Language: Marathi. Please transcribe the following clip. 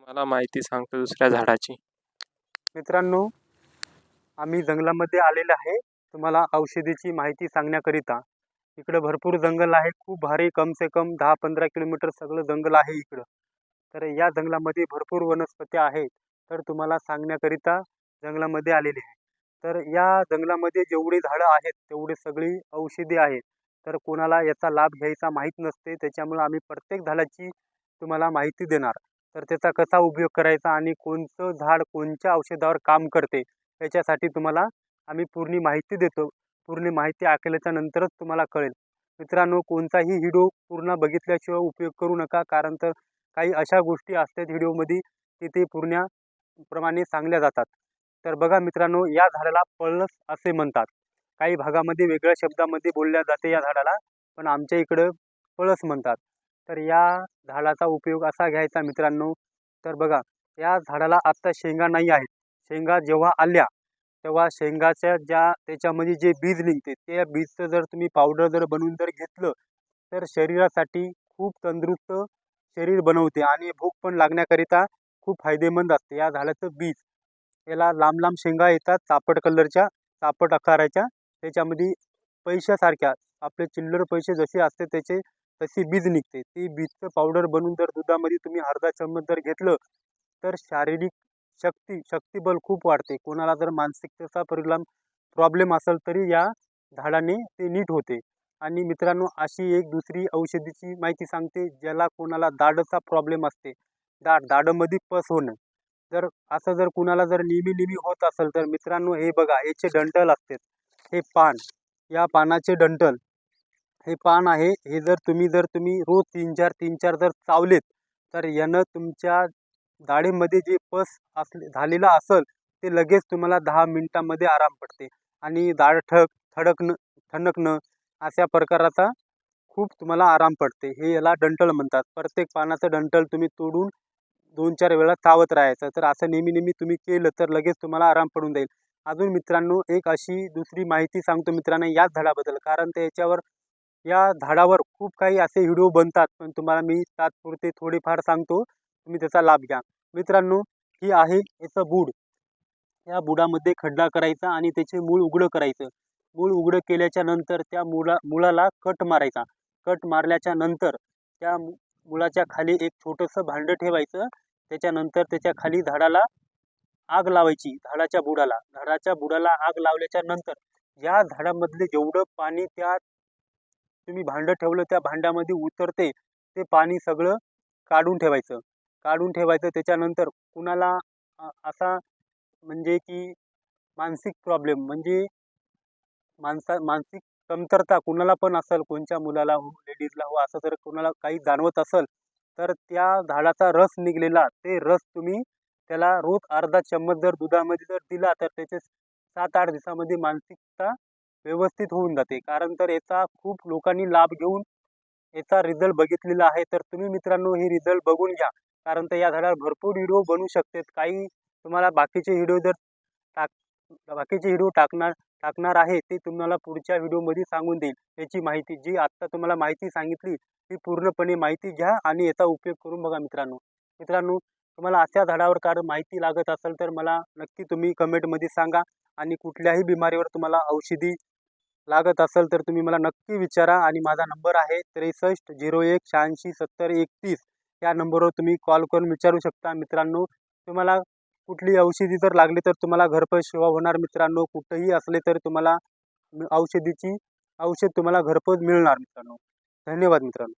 मला माहिती सांगतो दुसऱ्या झाडाची. मित्रांनो, आम्ही जंगलामध्ये आलेलो आहे तुम्हाला औषधीची माहिती सांगण्याकरिता. इकडे भरपूर जंगल आहे, खूप भारी, कम से कम 10-15 किलोमीटर सगळं जंगल आहे इकडं. तर या जंगलामध्ये भरपूर वनस्पती आहेत, तर तुम्हाला सांगण्याकरिता जंगलामध्ये आलेले आहे. तर या जंगलामध्ये जेवढी झाडं आहेत तेवढी सगळी औषधी आहेत. तर कोणाला याचा लाभ घ्यायचा माहीत नसते, त्याच्यामुळे आम्ही प्रत्येक झाडाची तुम्हाला माहिती देणार. तर त्याचा कसा उपयोग करायचा आणि कोणतं झाड कोणत्या औषधावर काम करते याच्यासाठी तुम्हाला आम्ही पूर्ण माहिती देतो. पूर्ण माहिती ऐकल्याच्या नंतरच तुम्हाला कळेल. मित्रांनो, कोणताही व्हिडिओ पूर्ण बघितल्याशिवाय उपयोग करू नका, कारण तर काही अशा गोष्टी असतात व्हिडिओमध्ये की ते पूर्णप्रमाणे सांगल्या जातात. तर बघा मित्रांनो, या झाडाला पळस असे म्हणतात. काही भागामध्ये वेगळ्या शब्दामध्ये बोलल्या जाते या झाडाला, पण आमच्या इकडं पळस म्हणतात. तर या झाडाचा उपयोग असा घ्यायचा मित्रांनो. तर बघा, या झाडाला आत्ता शेंगा नाही आहेत. शेंगा जेव्हा आल्या तेव्हा शेंगाच्या ज्या त्याच्यामध्ये जे बीज निघते, त्या बीजचं जर तुम्ही पावडर जर बनवून जर घेतलं तर शरीरासाठी खूप तंदुरुस्त शरीर बनवते आणि भूक पण लागण्याकरिता खूप फायदेमंद असते. या झाडाचं बीज, याला लांब लांब शेंगा येतात, चापट कलरच्या, चापट आकाराच्या. त्याच्यामध्ये पैशासारख्या आपले चिल्लर पैसे जसे असते त्याचे तशी बीज निघते. ती बीजचं पावडर बनवून जर दुधामध्ये तुम्ही अर्धा चम्मच जर घेतलं तर शारीरिक शक्तिबल खूप वाढते. कोणाला जर मानसिकतेचा प्रॉब्लेम असेल तरी या झाडाने ते नीट होते. आणि मित्रांनो, अशी एक दुसरी औषधीची माहिती सांगते. ज्याला कोणाला दाढचा प्रॉब्लेम असते, दाढमध्ये पस होणं, जर असं जर कुणाला जर नेहमी होत असेल तर मित्रांनो, हे बघा, याचे डंटल असतात. हे पान, या पानाचे डंटल, हे पान आहे. हे जर तुम्ही रोज 3-4 जर चावलेत तर यानं तुमच्या दाढेमध्ये जे पस झालेला असेल ते लगेच तुम्हाला 10 मिनिटांमध्ये आराम पडते. आणि दाढ ठणकणं अशा प्रकाराचा खूप तुम्हाला आराम पडते. हे याला डंटल म्हणतात. प्रत्येक पानाचं डंटल तुम्ही तोडून 2-4 वेळा चावत राहायचं. तर असं नेहमी तुम्ही केलं तर लगेच तुम्हाला आराम पडून जाईल. अजून मित्रांनो, एक अशी दुसरी माहिती सांगतो मित्रांनो याच झाडाबद्दल, कारण त्याच्यावर या झाडावर खूप काही असे व्हिडिओ बनतात, पण तुम्हाला मी तात्पुरते थोडेफार सांगतो, तुम्ही त्याचा लाभ घ्या. मित्रांनो, ही आहे याचं बूड. या बुडामध्ये खड्डा करायचा आणि त्याचे मूळ उघडं करायचं. मूळ उघडं केल्याच्या नंतर त्या मुळाला कट मारायचा. कट मारल्याच्या नंतर त्या मुळाच्या खाली एक छोटंसं भांडं ठेवायचं. त्याच्यानंतर त्याच्या खाली झाडाला आग लावायची. झाडाच्या बुडाला आग लावल्याच्या नंतर या झाडामधले जेवढं पाणी त्या तुम्ही भांडं ठेवलं त्या भांड्यामध्ये उतरते, ते पाणी सगळं काढून ठेवायचं. त्याच्यानंतर कुणाला असा म्हणजे की मानसिक प्रॉब्लेम, म्हणजे मानसिक कमतरता कुणाला पण असेल, कोणत्या मुलाला हो, लेडीजला हो, असं जर कुणाला काही जाणवत असेल तर त्या झाडाचा रस निघलेला, ते रस तुम्ही त्याला रोज अर्धा चम्मच जर दुधामध्ये जर दिला तर त्याचे 7-8 दिवसामध्ये मानसिकता व्यवस्थित होऊन जाते. कारण तर याचा खूप लोकांनी लाभ घेऊन याचा रिझल्ट बघितलेला आहे. तर तुम्ही मित्रांनो हे रिझल्ट बघून घ्या, कारण तर या झाडावर भरपूर व्हिडिओ बनवू शकतात. काही तुम्हाला बाकीचे व्हिडिओ टाकणार आहे, ते तुम्हाला पुढच्या व्हिडिओमध्ये सांगून देईल. याची माहिती जी आत्ता तुम्हाला माहिती सांगितली ती पूर्णपणे माहिती घ्या आणि याचा उपयोग करून बघा मित्रांनो, तुम्हाला अशा झाडावर कारण माहिती लागत असेल तर मला नक्की तुम्ही कमेंटमध्ये सांगा. आणि कुठल्याही बिमारीवर तुम्हाला औषधी लागत असेल तर तुम्ही मला नक्की विचारा. आणि माझा नंबर आहे 6301867031. या नंबरवर तुम्ही कॉल करून विचारू शकता. मित्रांनो, तुम्हाला कुठली औषधी जर लागली तर तुम्हाला घरपोच सेवा होणार. मित्रांनो, कुठेही असले तर तुम्हाला औषध तुम्हाला घरपोच मिळणार मित्रांनो. धन्यवाद मित्रांनो.